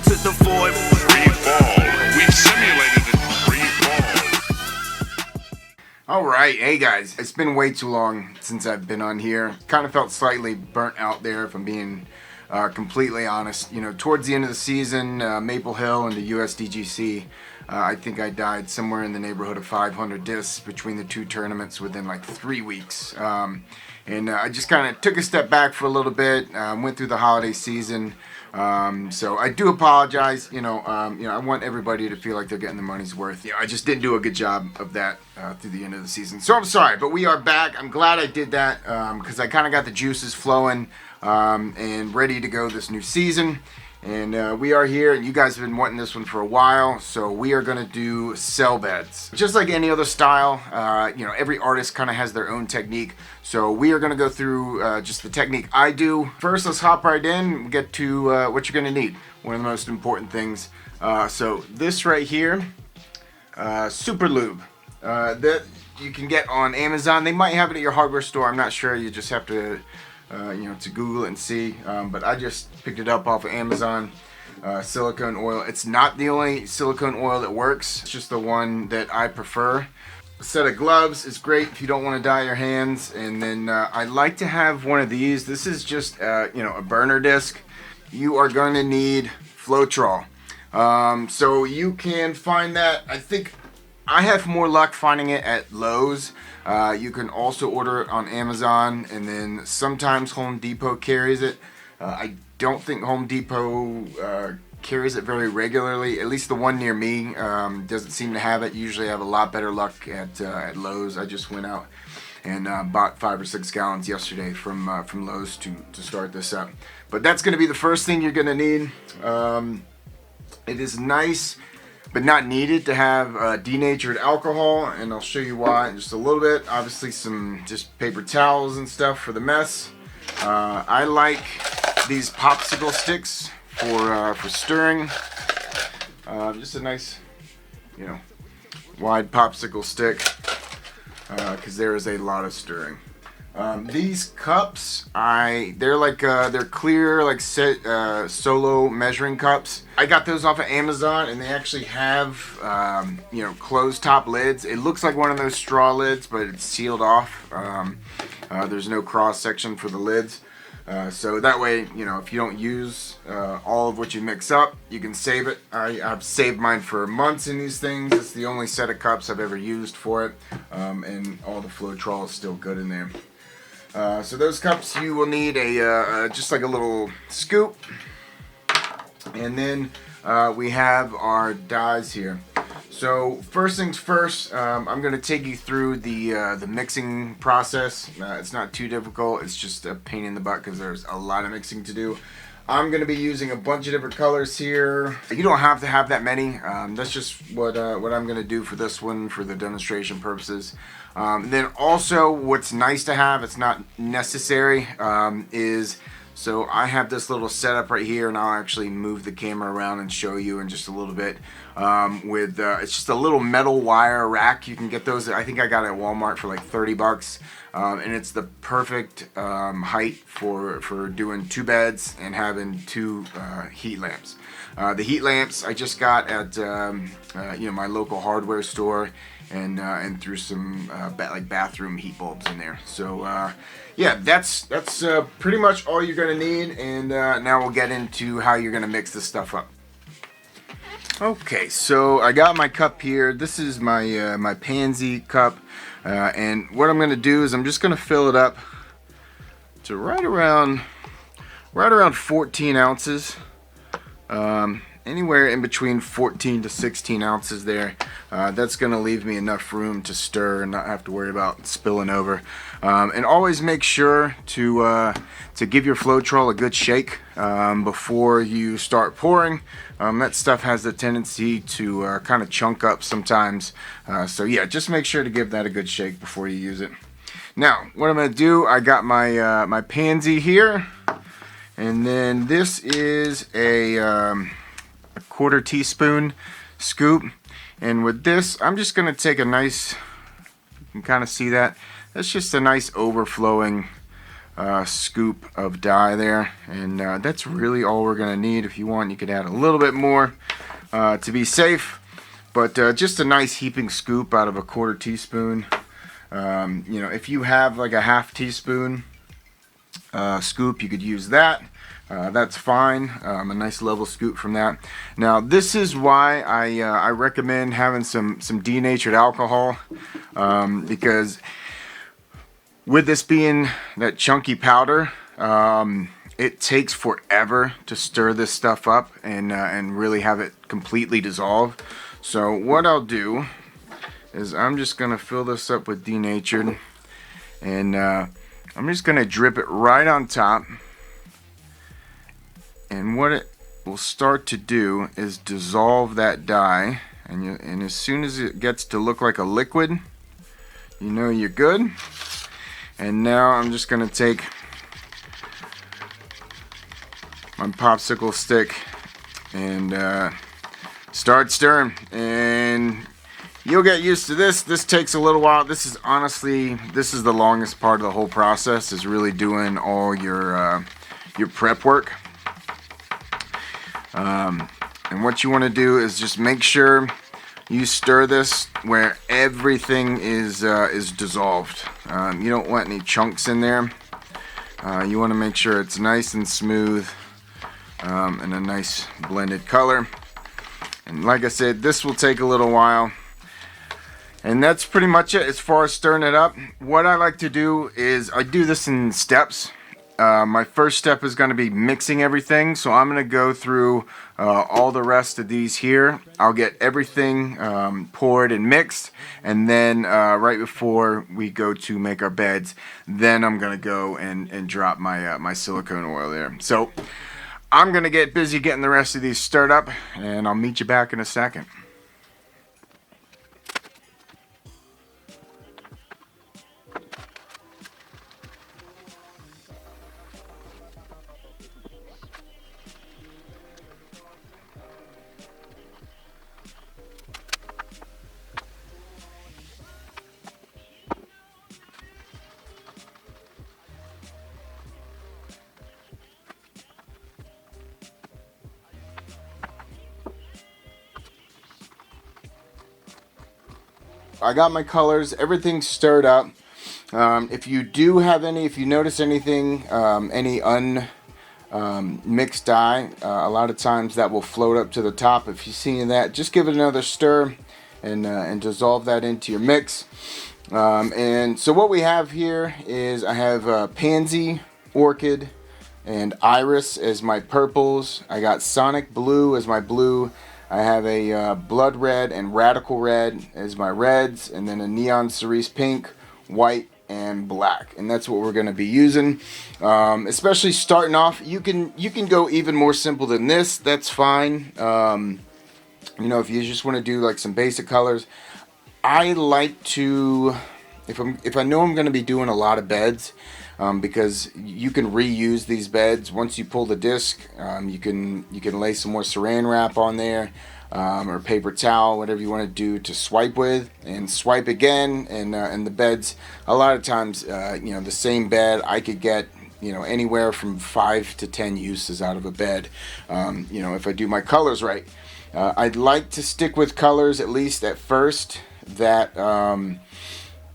to the void. Free fall. We simulated it. Free fall. Alright, hey guys, it's been way too long since I've been on here. Kind of felt slightly burnt out there, if I'm being completely honest. You know, towards the end of the season, Maple Hill and the USDGC, I think I died somewhere in the neighborhood of 500 discs between the two tournaments within like 3 weeks. And I just kind of took a step back for a little bit, went through the holiday season. So I do apologize. I want everybody to feel like they're getting their money's worth. I just didn't do a good job of that through the end of the season. So I'm sorry, but we are back. I'm glad I did that because I kind of got the juices flowing and ready to go this new season. And we are here, and you guys have been wanting this one for a while, so we are going to do cell beds. Just like any other style, every artist kind of has their own technique, so we are going to go through just the technique I do. First, let's hop right in and get to what you're going to need. One of the most important things. So this right here, Super Lube, that you can get on Amazon. They might have it at your hardware store, I'm not sure, you just have to to Google it and see, but I just picked it up off of Amazon. Silicone oil. It's not the only silicone oil that works, it's just the one that I prefer. A set of gloves is great if you don't want to dye your hands, and then I like to have one of these. This is just a burner disc. You are going to need flotroel. So you can find that, I think I have more luck finding it at Lowe's. You can also order it on Amazon, and then sometimes Home Depot carries it. I don't think Home Depot carries it very regularly. At least the one near me doesn't seem to have it. Usually I have a lot better luck at Lowe's. I just went out and bought 5 or 6 gallons yesterday from Lowe's to start this up. But that's going to be the first thing you're going to need. It is nice but not needed to have denatured alcohol, and I'll show you why in just a little bit. Obviously some just paper towels and stuff for the mess. I like these popsicle sticks for stirring. Just a nice, wide popsicle stick, because there is a lot of stirring. These cups, they're clear, like solo measuring cups. I got those off of Amazon, and they actually have closed top lids. It looks like one of those straw lids, but it's sealed off. There's no cross section for the lids, so that way, if you don't use all of what you mix up, you can save it. I've saved mine for months in these things. It's the only set of cups I've ever used for it, and all the flotroel is still good in there. So those cups, you will need just like a little scoop, and then we have our dyes here. So first things first, I'm going to take you through the mixing process. It's not too difficult, it's just a pain in the butt because there's a lot of mixing to do. I'm going to be using a bunch of different colors here. You don't have to have that many. That's just what I'm going to do for this one for the demonstration purposes. Then also what's nice to have, it's not necessary, is so I have this little setup right here, and I'll actually move the camera around and show you in just a little bit. It's just a little metal wire rack. You can get those, I think I got it at Walmart for like 30 bucks. And it's the perfect height for doing 2 beds and having 2 heat lamps. The heat lamps I just got at my local hardware store, and threw some like bathroom heat bulbs in there. So yeah, that's pretty much all you're gonna need. And now we'll get into how you're gonna mix this stuff up. Okay, so I got my cup here. This is my my pansy cup. And what I'm going to do is I'm just going to fill it up to right around 14 ounces. Anywhere in between 14 to 16 ounces there. That's going to leave me enough room to stir and not have to worry about spilling over. And always make sure to give your flotroel a good shake before you start pouring. That stuff has the tendency to kind of chunk up sometimes. So yeah, just make sure to give that a good shake before you use it. Now, what I'm going to do, I got my my pansy here, and then this is a 1/4 teaspoon scoop. And with this, I'm just going to take a nice, you can kind of see that, that's just a nice overflowing scoop of dye there, and that's really all we're gonna need. If you want, you could add a little bit more to be safe, but just a nice heaping scoop out of a 1/4 teaspoon. You know, if you have like a 1/2 teaspoon scoop, you could use that. That's fine. A nice level scoop from that. Now, this is why I recommend having some denatured alcohol, because with this being that chunky powder, it takes forever to stir this stuff up and really have it completely dissolve. So what I'll do is I'm just gonna fill this up with denatured, and I'm just gonna drip it right on top. And what it will start to do is dissolve that dye, and as soon as it gets to look like a liquid, you know you're good. And now I'm just gonna take my popsicle stick and start stirring, and you'll get used to this. This takes a little while. This is honestly, this is the longest part of the whole process, is really doing all your prep work. And what you want to do is just make sure you stir this where everything is dissolved. You don't want any chunks in there. You want to make sure it's nice and smooth, and a nice blended color. And like I said, this will take a little while. And that's pretty much it as far as stirring it up. What I like to do is I do this in steps. My first step is going to be mixing everything, so I'm going to go through all the rest of these here. I'll get everything poured and mixed, and then right before we go to make our beds, then I'm going to go and drop my silicone oil there. So I'm going to get busy getting the rest of these stirred up, and I'll meet you back in a second. I got my colors, everything's stirred up. If you do have any, if you notice anything, any mixed dye, a lot of times that will float up to the top. If you see that, just give it another stir and dissolve that into your mix. And so what we have here is I have Pansy, Orchid, and Iris as my purples. I got Sonic Blue as my blue. I have a Blood Red and Radical Red as my reds, and then a Neon Cerise Pink, White, and Black. And that's what we're going to be using. Especially starting off, you can go even more simple than this. That's fine. You know, if you just want to do like some basic colors, I like to, if I know I'm going to be doing a lot of beds, because you can reuse these beds. Once you pull the disc, you can lay some more saran wrap on there, or paper towel, whatever you want to do to swipe with, and swipe again. And the beds, a lot of times, you know, the same bed I could get, you know, anywhere from 5 to 10 uses out of a bed. You know, if I do my colors right, I'd like to stick with colors at least at first that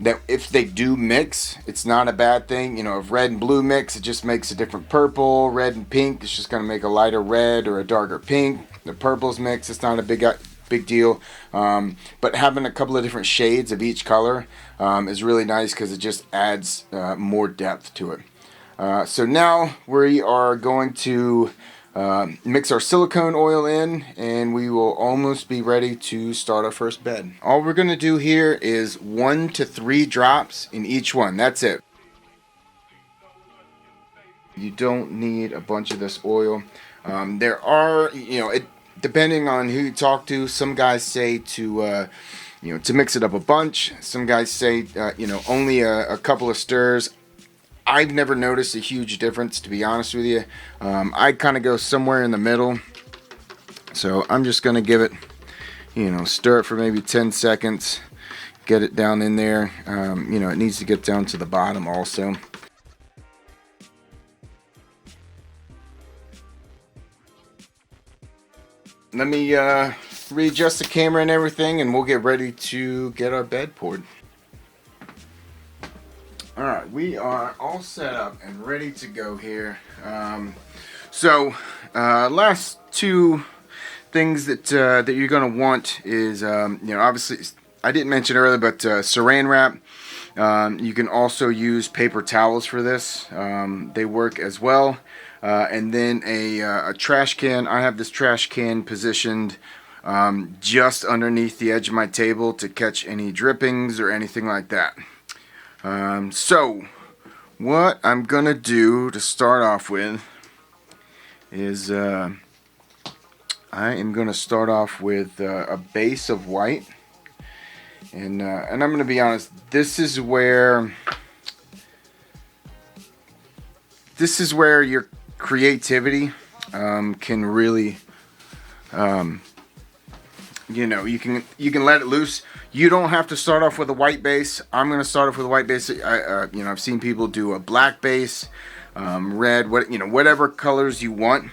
that if they do mix, it's not a bad thing. You know, if red and blue mix, it just makes a different purple. Red and pink, it's just going to make a lighter red or a darker pink. The purples mix, it's not a big deal. But having a couple of different shades of each color is really nice, because it just adds more depth to it. So now we are going to mix our silicone oil in, and we will almost be ready to start our first bed. All we're going to do here is 1 to 3 drops in each one. That's it. You don't need a bunch of this oil. There are, you know, depending on who you talk to, some guys say to you know, to mix it up a bunch. Some guys say you know, only a couple of stirs. I've never noticed a huge difference, to be honest with you. I kind of go somewhere in the middle. So I'm just going to give it, you know, stir it for maybe 10 seconds. Get it down in there. You know, it needs to get down to the bottom also. let me readjust the camera and everything, and we'll get ready to get our bed poured. Alright, we are all set up and ready to go here. Last two things that you're going to want is, obviously, I didn't mention earlier, but saran wrap. You can also use paper towels for this. They work as well. And then a trash can. I have this trash can positioned just underneath the edge of my table to catch any drippings or anything like that. So what I'm gonna do to start off with is I am gonna start off with a base of white, and I'm gonna be honest, this is where your creativity can really you can let it loose. You don't have to start off with a white base. I'm going to start off with a white base. I've seen people do a black base, red, whatever colors you want.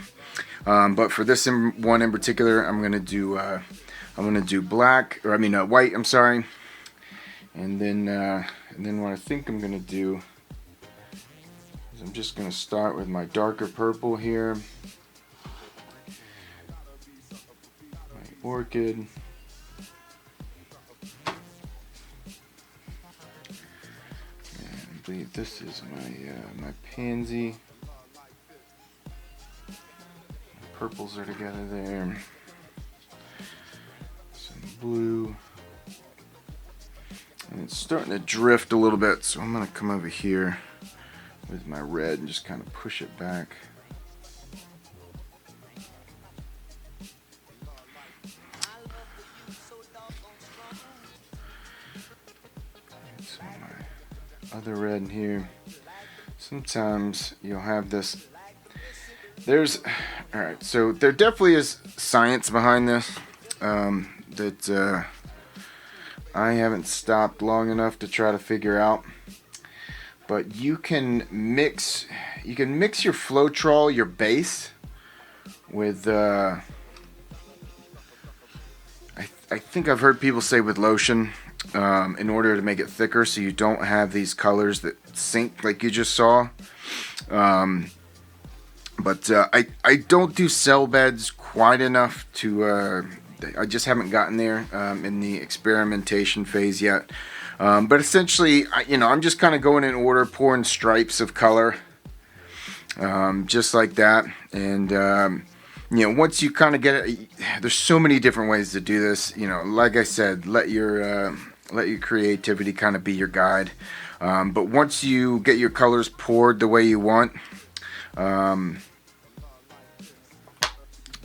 But for this one in particular, I'm going to do black, or white. I'm sorry. And then what I think I'm going to do is I'm just going to start with my darker purple here. My orchid. I believe this is my pansy. My purples are together there. Some blue. And it's starting to drift a little bit, so I'm going to come over here with my red and just kind of push it back. So my other red in here. Sometimes you'll have this. Alright, so there definitely is science behind this that I haven't stopped long enough to try to figure out. But you can mix your flotroel, your base, with I think I've heard people say with lotion, in order to make it thicker, so you don't have these colors that sink like you just saw. But I don't do cell beds quite enough to. I just haven't gotten there in the experimentation phase yet. But essentially, I'm just kind of going in order, pouring stripes of color, just like that. And once you kind of get it, there's so many different ways to do this. Like I said, let your creativity kind of be your guide. But once you get your colors poured the way you want,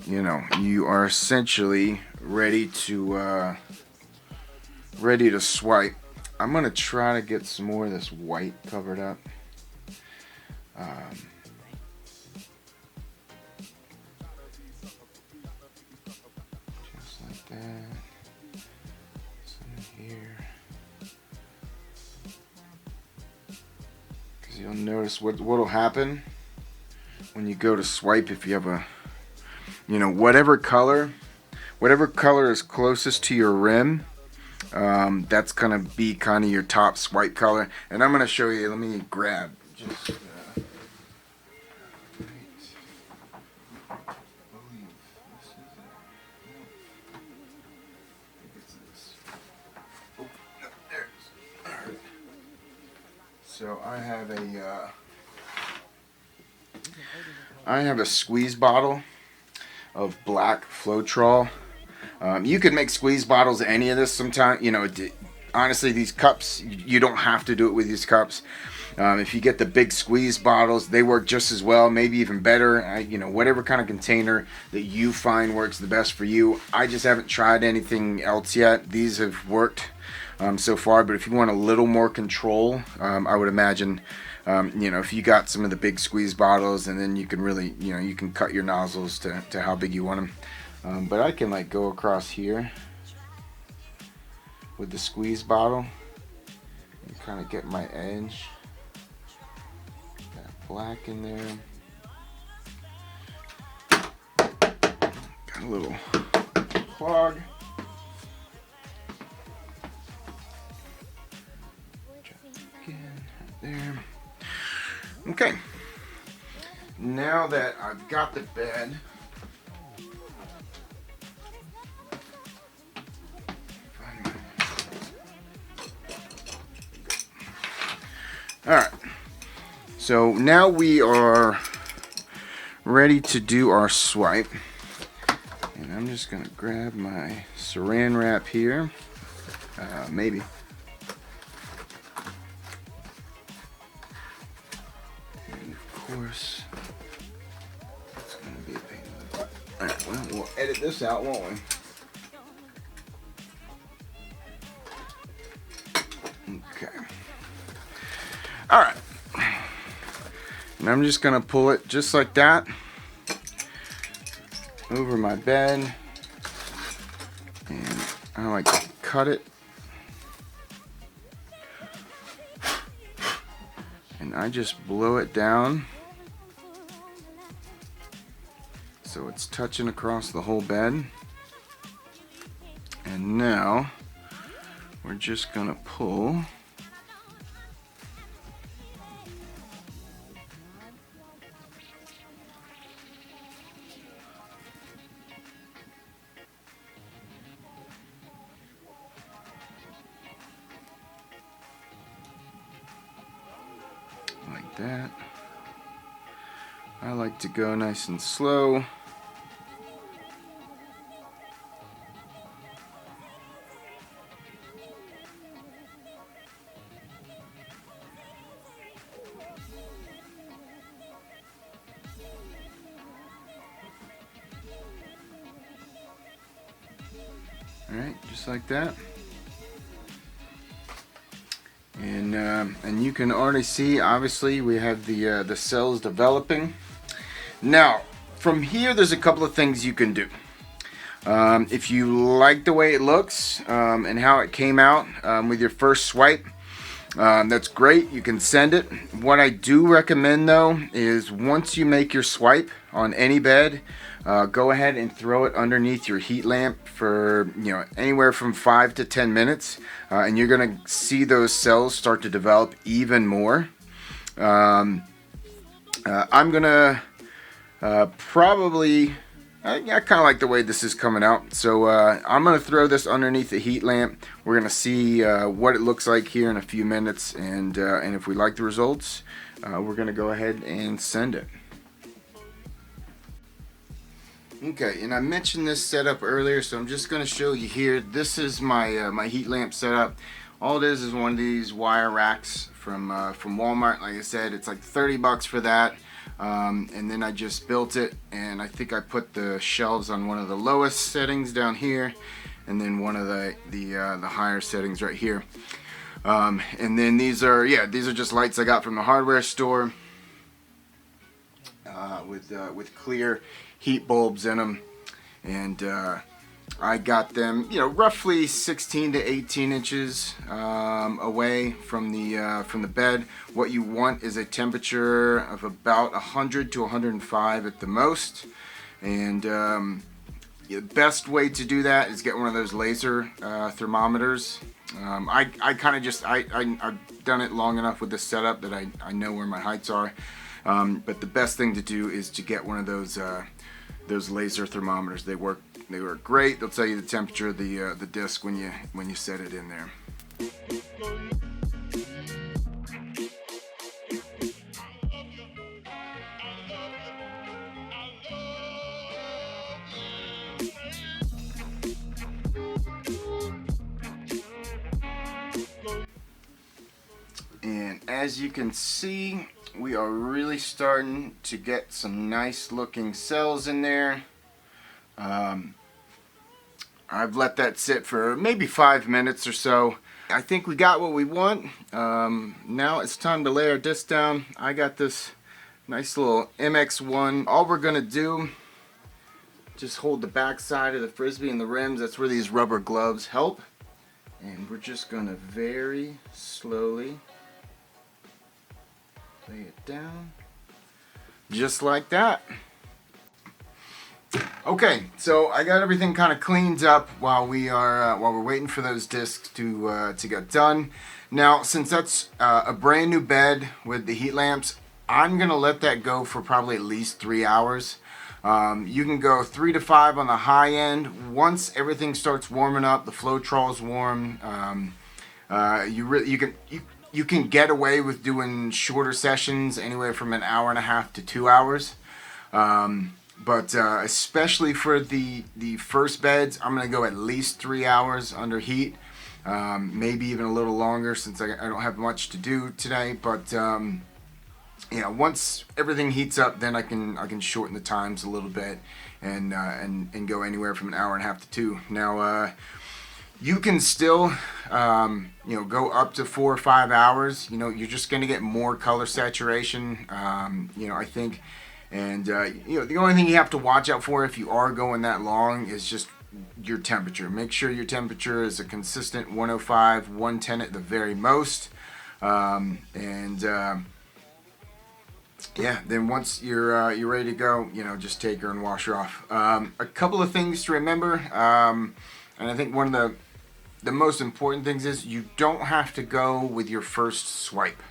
you are essentially ready to swipe. I'm gonna try to get some more of this white covered up. Just like that. Some here. Because you'll notice what'll happen when you go to swipe, if you have a whatever color is closest to your rim, that's gonna be kind of your top swipe color. And I'm gonna show you. Let me grab just. So I have a squeeze bottle of black flotroel. You can make squeeze bottles of any of this sometimes. Honestly, these cups, you don't have to do it with these cups. If you get the big squeeze bottles, they work just as well, maybe even better. Whatever kind of container that you find works the best for you. I just haven't tried anything else yet. These have worked so far, but if you want a little more control, I would imagine, if you got some of the big squeeze bottles, and then you can really, you can cut your nozzles to how big you want them. But I can go across here with the squeeze bottle and kind of get my edge. Got black in there. Got a little clog. There. Okay. Now that I've got the bed, alright, so now we are ready to do our swipe. And I'm just going to grab my saran wrap here, maybe. And of course, it's going to be a pain in the butt. Alright, well, we'll edit this out, won't we? Okay. Alright. And I'm just going to pull it just like that over my bed. And I like to cut it. And I just blow it down so it's touching across the whole bed. And now we're just going to pull like that. I like to go nice and slow. Alright, just like that. And you can already see, obviously, we have the cells developing. Now, from here, there's a couple of things you can do. If you like the way it looks and how it came out with your first swipe, that's great. You can send it. What I do recommend, though, is once you make your swipe on any bed, go ahead and throw it underneath your heat lamp for anywhere from 5 to 10 minutes, and you're gonna see those cells start to develop even more. I'm gonna probably. I kind of like the way this is coming out, so I'm going to throw this underneath the heat lamp. We're going to see what it looks like here in a few minutes, and if we like the results, we're going to go ahead and send it. Okay, and I mentioned this setup earlier, so I'm just going to show you here. This is my my heat lamp setup. All it is one of these wire racks from Walmart. Like I said, it's like 30 bucks for that. And then I just built it, and I think I put the shelves on one of the lowest settings down here, and then one of the higher settings right here. And then these are just lights I got from the hardware store with clear heat bulbs in them, and I got them, roughly 16 to 18 inches away from the bed. What you want is a temperature of about 100 to 105 at the most, and the best way to do that is get one of those laser thermometers. I kind of just I've done it long enough with this setup that I know where my heights are, but the best thing to do is to get one of those laser thermometers. They work great. They'll tell you the temperature of the disc when you set it in there. And as you can see, we are really starting to get some nice looking cells in there. I've let that sit for maybe 5 minutes or so. I think we got what we want. Now it's time to lay our disc down. I got this nice little MX1. All we're gonna do, just hold the back side of the Frisbee and the rims. That's where these rubber gloves help. And we're just gonna very slowly lay it down, just like that. Okay, so I got everything kind of cleaned up while we're waiting for those discs to get done. Now, since that's a brand new bed with the heat lamps, I'm gonna let that go for probably at least 3 hours. You can go 3 to 5 on the high end. Once everything starts warming up, the flotroel's warm. You can get away with doing shorter sessions, anywhere from an hour and a half to 2 hours. But especially for the first beds, I'm going to go at least 3 hours under heat, maybe even a little longer since I don't have much to do today. But once everything heats up, then I can shorten the times a little bit and go anywhere from an hour and a half to 2. Now you can still go up to 4 or 5 hours. You're just going to get more color saturation. I think. And the only thing you have to watch out for if you are going that long is just your temperature. Make sure your temperature is a consistent 105, 110 at the very most. Then once you're ready to go, just take her and wash her off. A couple of things to remember, and I think one of the most important things is you don't have to go with your first swipe.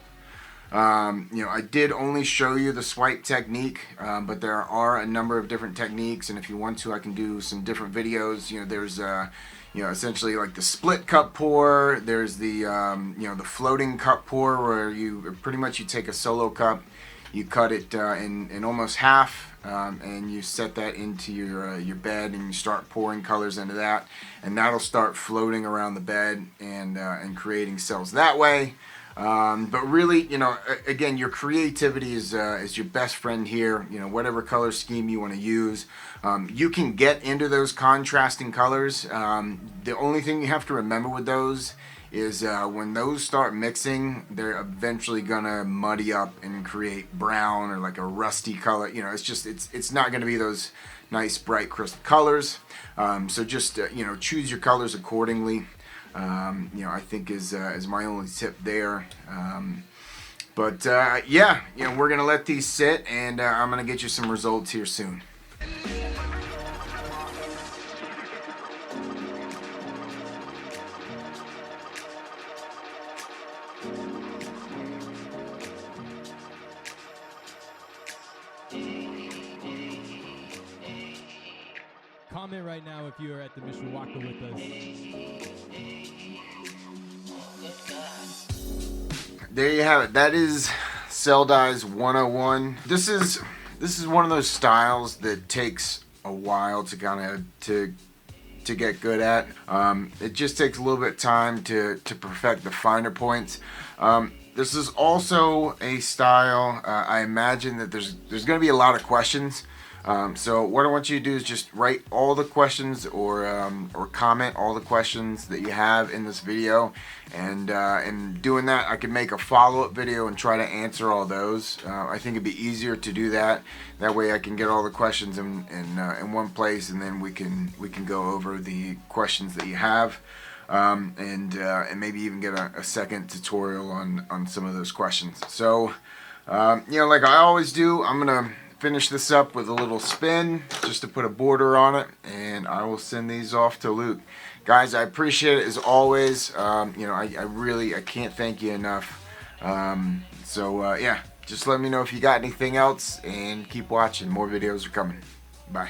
I did only show you the swipe technique, but there are a number of different techniques, and if you want to, I can do some different videos. There's essentially like the split cup pour. There's the the floating cup pour, where you take a solo cup, you cut it in almost half, and you set that into your bed, and you start pouring colors into that, and that'll start floating around the bed and creating cells that way. But really, again, your creativity is your best friend here. Whatever color scheme you want to use, you can get into those contrasting colors. The only thing you have to remember with those is when those start mixing, they're eventually gonna muddy up and create brown or like a rusty color. It's not gonna be those nice bright crisp colors. So just choose your colors accordingly. I think is my only tip there. We're gonna let these sit, and I'm gonna get you some results here soon. Comment right now if you are at the Mishawaka with us. There you have it. That is Cell Dyes 101. This is one of those styles that takes a while to get good at. It just takes a little bit of time to perfect the finer points. This is also a style. I imagine that there's going to be a lot of questions. So what I want you to do is just write all the questions or comment all the questions that you have in this video, and doing that, I can make a follow-up video and try to answer all those. I think it'd be easier to do that. That way I can get all the questions in one place, and then we can go over the questions that you have, and maybe even get a second tutorial on some of those questions. So like I always do, I'm gonna finish this up with a little spin just to put a border on it, and I will send these off to Luke. Guys, I appreciate it as always. I can't thank you enough. Just let me know if you got anything else, and keep watching. More videos are coming. Bye.